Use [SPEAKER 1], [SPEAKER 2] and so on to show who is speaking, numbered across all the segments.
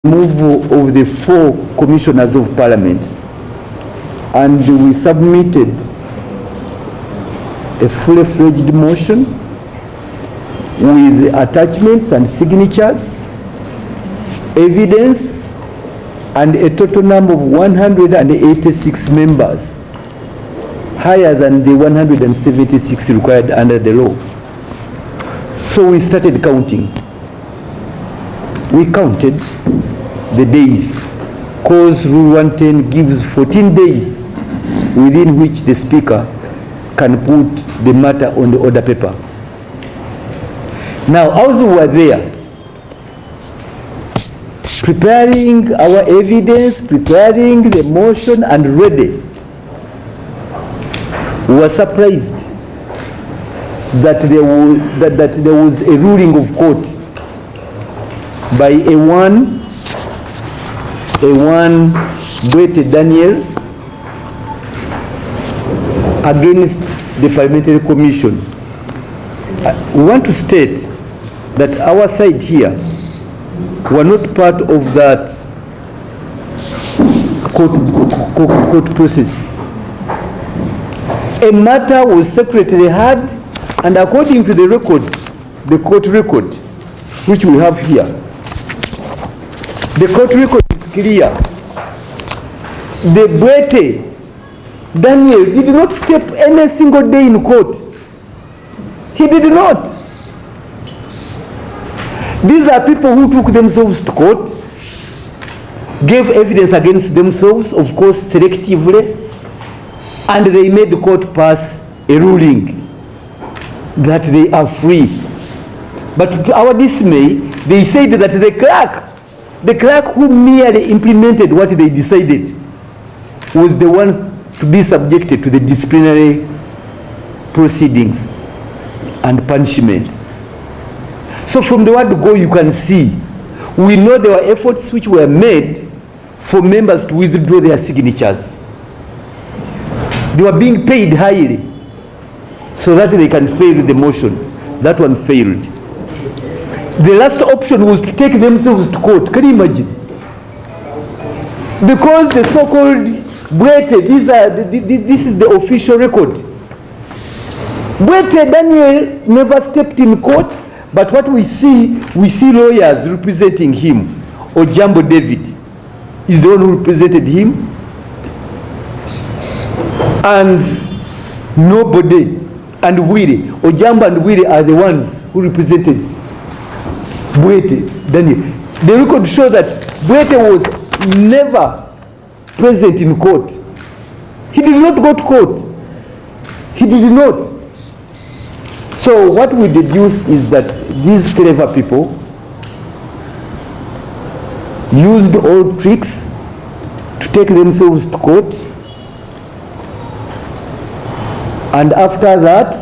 [SPEAKER 1] Move of the 4 commissioners of parliament, and we submitted a fully-fledged motion with attachments and signatures, evidence, and a total number of 186 members, higher than the 176 required under the law. So we started counting. We counted the days, because Rule 110 gives 14 days within which the Speaker can put the matter on the order paper. Now, as we were there, preparing our evidence, preparing the motion and ready, we were surprised that there was a ruling of court by a one Mpuuga Daniel against the Parliamentary Commission. We want to state that our side here were not part of that court process. A matter was secretly heard, and according to the record, the court record, which we have here, the court record is clear. The Mpuuga Daniel did not step any single day in court. He did not. These are people who took themselves to court, gave evidence against themselves, of course, selectively, and they made the court pass a ruling that they are free. But to our dismay, they said that the clerk who merely implemented what they decided was the ones to be subjected to the disciplinary proceedings and punishment. So from the word go, you can see, we know there were efforts which were made for members to withdraw their signatures. They were being paid highly so that they can fail the motion. That one failed. The last option was to take themselves to court. Can you imagine? Because the so-called Mpuuga, this is the official record. Mpuuga Daniel never stepped in court, but what we see lawyers representing him. Ojambo David is the one who represented him, and nobody, and Willie, Ojambo and Willie are the ones who represented Mpuuga Daniel. The record shows that Mpuuga was never present in court. He did not go to court. He did not. So what we deduce is that these clever people used all tricks to take themselves to court, and after that,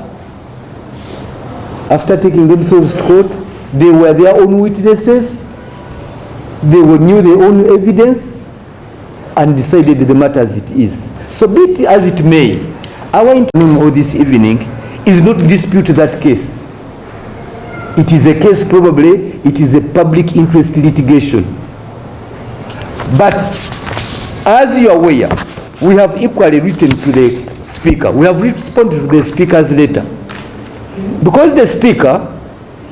[SPEAKER 1] after taking themselves to court, they were their own witnesses, they knew their own evidence, and decided the matter as it is. So be it as it may, our intention this evening is not to dispute that case. It is a case, probably, it is a public interest litigation. But as you are aware, we have equally written to the Speaker. We have responded to the Speaker's letter. Because the Speaker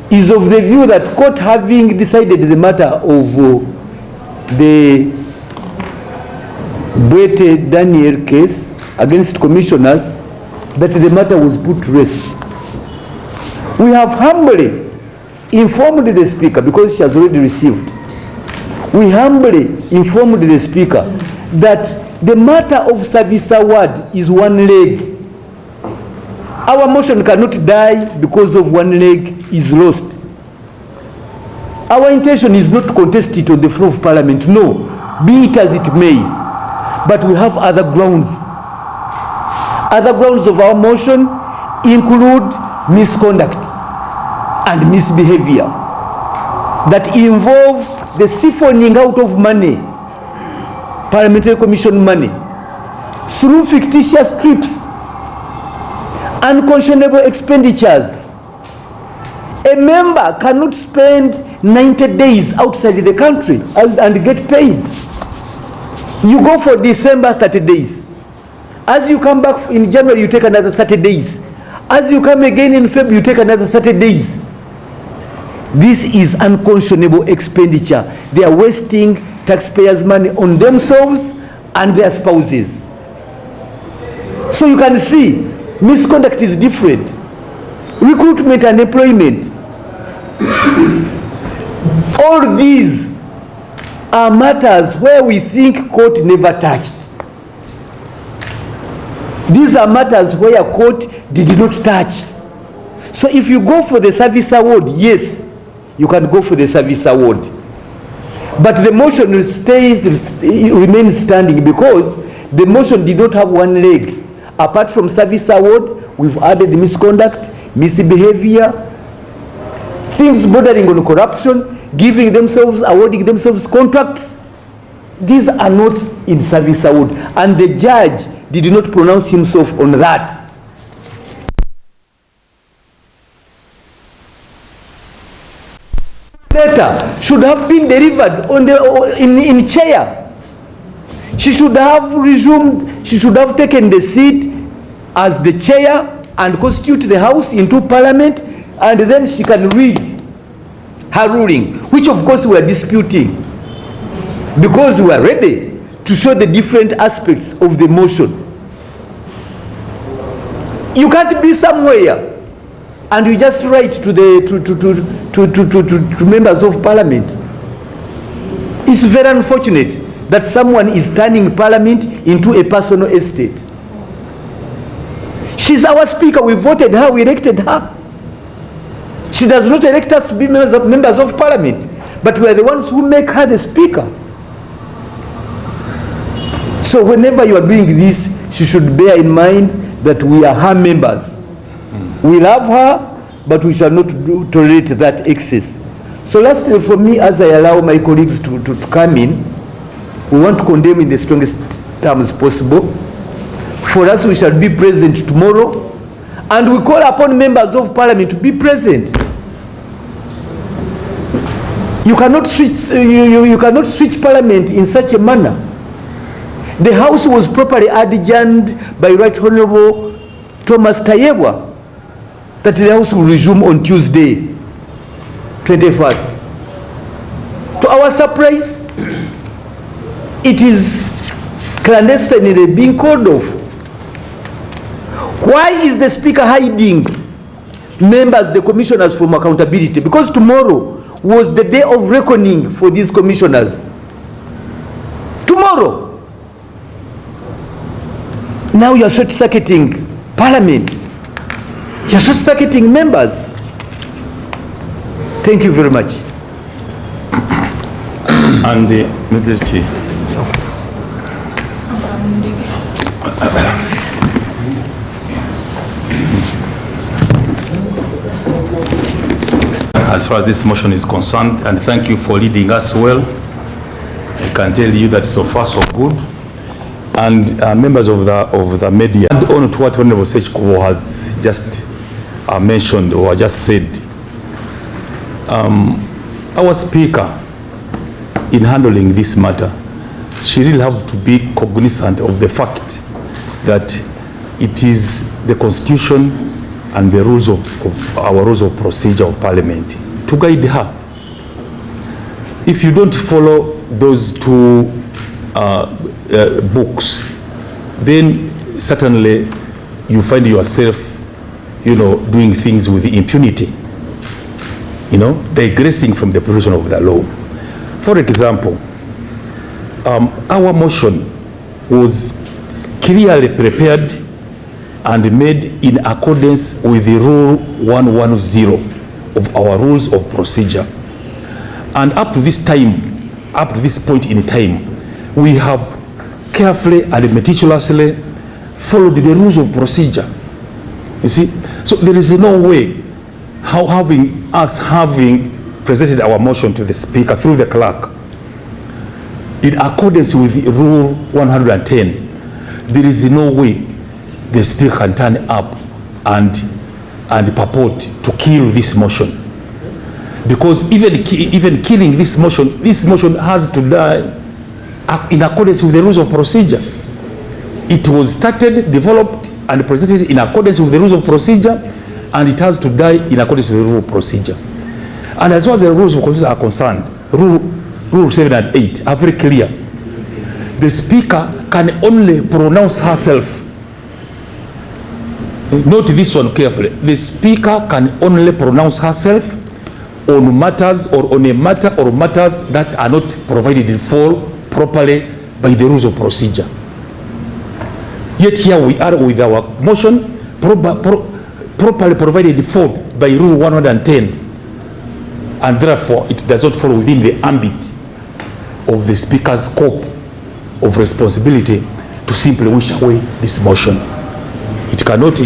[SPEAKER 1] is of the view that court, having decided the matter of the Mpuuga Daniel case against commissioners, that the matter was put to rest. We have humbly informed the Speaker, because she has already received. We humbly informed the Speaker that the matter of service award is one leg. Our motion cannot die because of one leg is lost. Our intention is not to contest it on the floor of Parliament. No, be it as it may. But we have other grounds. Other grounds of our motion include misconduct and misbehavior that involve the siphoning out of money, Parliamentary Commission money, through fictitious trips, unconscionable expenditures. A member cannot spend 90 days outside the country and get paid. You go for December, 30 days. As you come back in January, you take another 30 days. As you come again in February, you take another 30 days. This is unconscionable expenditure. They are wasting taxpayers' money on themselves and their spouses. So you can see, misconduct is different. Recruitment and employment. All these are matters where we think court never touched. These are matters where court did not touch. So if you go for the service award, yes, you can go for the service award. But the motion remains standing because the motion did not have one leg. Apart from service award, we've added misconduct, misbehavior, things bordering on corruption, giving themselves, awarding themselves contracts. These are not in service award. And the judge did not pronounce himself on that. Letter should have been delivered on in chair. She should have resumed, she should have taken the seat as the chair and constitute the house into parliament, and then she can read her ruling, which of course we are disputing because we are ready to show the different aspects of the motion. You can't be somewhere and you just write to the to members of parliament. It's very unfortunate that someone is turning parliament into a personal estate. She's our speaker. We voted her, we elected her. She does not elect us to be members of parliament, but we are the ones who make her the speaker. So whenever you are doing this, she should bear in mind that we are her members. We love her, but we shall not tolerate that excess. So lastly, for me, as I allow my colleagues to come in, we want to condemn in the strongest terms possible. For us, we shall be present tomorrow, and we call upon members of parliament to be present. You cannot switch, you cannot switch parliament in such a manner. The house was properly adjourned by Right Honorable Thomas Tayebwa that the house will resume on Tuesday, 21st. To our surprise, it is clandestinely being called off. Why is the speaker hiding members, the commissioners, from accountability? Because tomorrow was the day of reckoning for these commissioners. Tomorrow. Now you are short-circuiting parliament. You are short-circuiting members. Thank you very much.
[SPEAKER 2] And Mr. As far as this motion is concerned, and thank you for leading us well. I can tell you that so far so good. And members of the media, and on to what Honorable Ssekikubo has just mentioned or just said, our speaker, in handling this matter, she really have to be cognizant of the fact that it is the Constitution and the rules of our rules of procedure of Parliament to guide her. If you don't follow those two books, then certainly you find yourself, doing things with impunity, digressing from the provision of the law. For example, our motion was clearly prepared and made in accordance with the Rule 110 of our rules of procedure. And up to this time, up to this point in time, we have carefully and meticulously followed the rules of procedure. You see? So there is no way how having presented our motion to the speaker through the clerk in accordance with Rule 110, there is no way the speaker can turn up and purport to kill this motion. Because even killing this motion has to die in accordance with the rules of procedure. It was started, developed, and presented in accordance with the rules of procedure, and it has to die in accordance with the rules of procedure. And as far as the rules of procedure are concerned, Rule 7 and 8 are very clear. The Speaker can only pronounce herself. Note this one carefully. The Speaker can only pronounce herself on matters or on a matter or matters that are not provided for properly by the rules of procedure. Yet here we are with our motion properly provided for by Rule 110, and therefore it does not fall within the ambit of the Speaker's scope of responsibility to simply wish away this motion. It cannot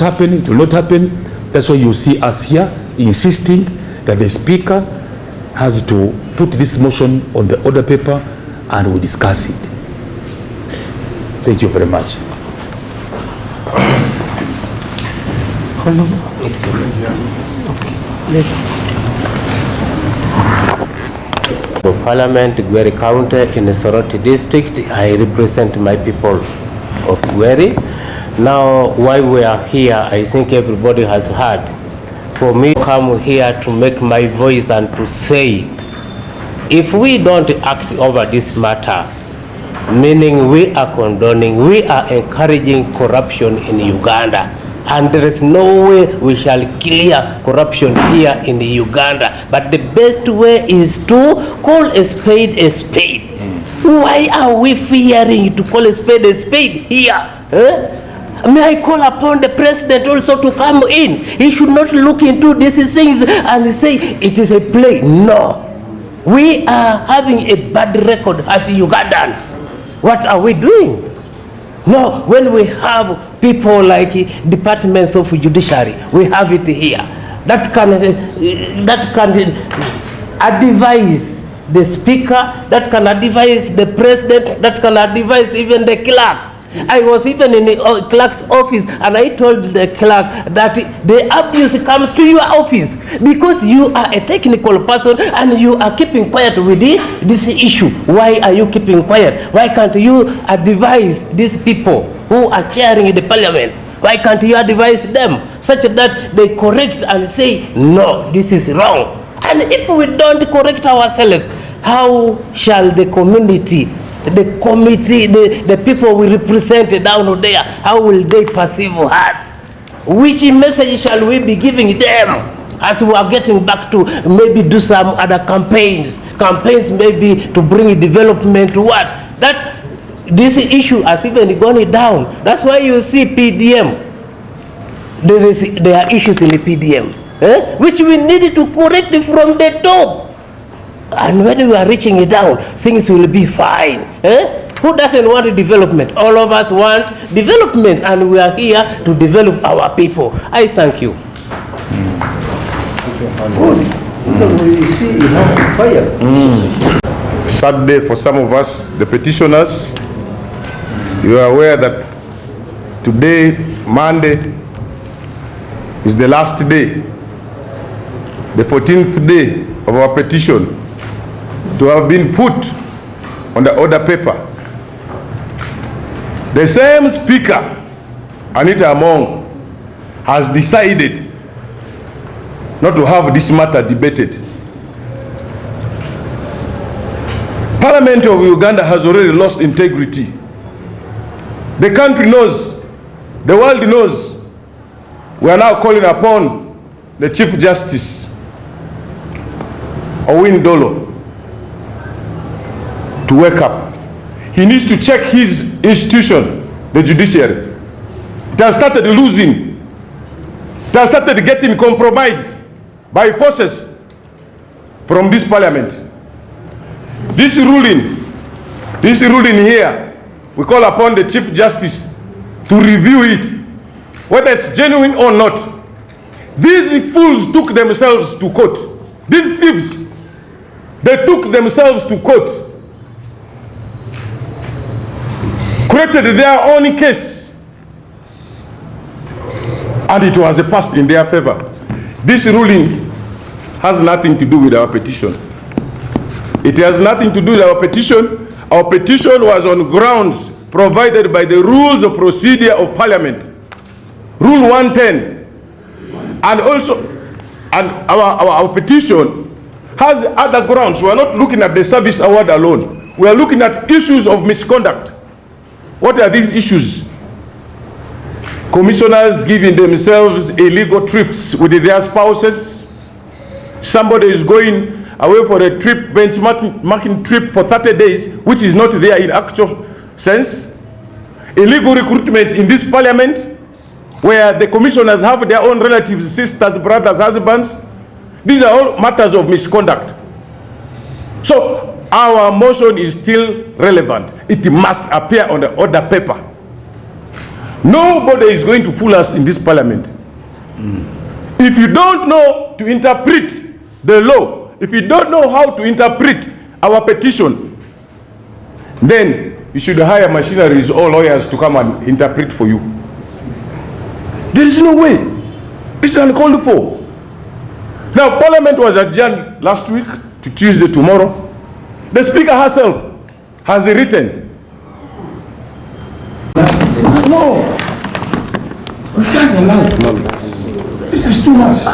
[SPEAKER 2] happen. It will not happen. That's why you see us here insisting that the Speaker has to put this motion on the order paper and we discuss it. Thank you very much.
[SPEAKER 3] For Parliament, Gweri County in the Soroti District, I represent my people of Gweri. Now, while we are here, I think everybody has heard. For me to come here to make my voice and to say, if we don't act over this matter, meaning we are condoning, we are encouraging corruption in Uganda, and there is no way we shall clear corruption here in Uganda. But the best way is to call a spade a spade. Why are we fearing to call a spade here? May I call upon the president also to come in? He should not look into these things and say it is a play. No. We are having a bad record as Ugandans. What are we doing? No, when we have people like departments of judiciary, we have it here. That can advise the speaker, that can advise the president, that can advise even the clerk. I was even in the clerk's office and I told the clerk that the abuse comes to your office because you are a technical person and you are keeping quiet with this issue. Why are you keeping quiet? Why can't you advise these people who are chairing the parliament? Why can't you advise them such that they correct and say, no, this is wrong? And if we don't correct ourselves, how shall the community, the committee, the people we represent down there, how will they perceive us? Which message shall we be giving them as we are getting back to maybe do some other campaigns maybe to bring development to what? That this issue has even gone down. That's why you see PDM. There are issues in the PDM, which we need to correct from the top. And when we are reaching it down, things will be fine. Who doesn't want development? All of us want development, and we are here to develop our people. I thank you.
[SPEAKER 1] We see enough fire.
[SPEAKER 4] Sad day for some of us, the petitioners. You are aware that today, Monday, is the last day, the 14th day of our petition to have been put on the order paper. The same speaker, Anita Among, has decided not to have this matter debated. Parliament of Uganda has already lost integrity. The country knows, the world knows. We are now calling upon the Chief Justice, Owin Dolo, to wake up. He needs to check his institution, the judiciary. It has started losing. It has started getting compromised by forces from this parliament. This ruling here, we call upon the Chief Justice to review it, whether it's genuine or not. These fools took themselves to court. These thieves, they took themselves to court, created their own case, and it was passed in their favor. This ruling has nothing to do with our petition. It has nothing to do with our petition. Our petition was on grounds provided by the rules of procedure of Parliament. Rule 110. And also, our petition has other grounds. We are not looking at the service award alone. We are looking at issues of misconduct. What are these issues? Commissioners giving themselves illegal trips with their spouses. Somebody is going away for a trip, benchmarking trip for 30 days, which is not there in actual sense. Illegal recruitments in this parliament, where the commissioners have their own relatives, sisters, brothers, husbands. These are all matters of misconduct. So our motion is still relevant. It must appear on the order paper. Nobody is going to fool us in this parliament. If you don't know to interpret the law, if you don't know how to interpret our petition, then you should hire machineries or lawyers to come and interpret for you. There is no way. It's uncalled for. Now, Parliament was adjourned last week to Tuesday tomorrow. The Speaker herself has written. No, we can't allow. This is too much.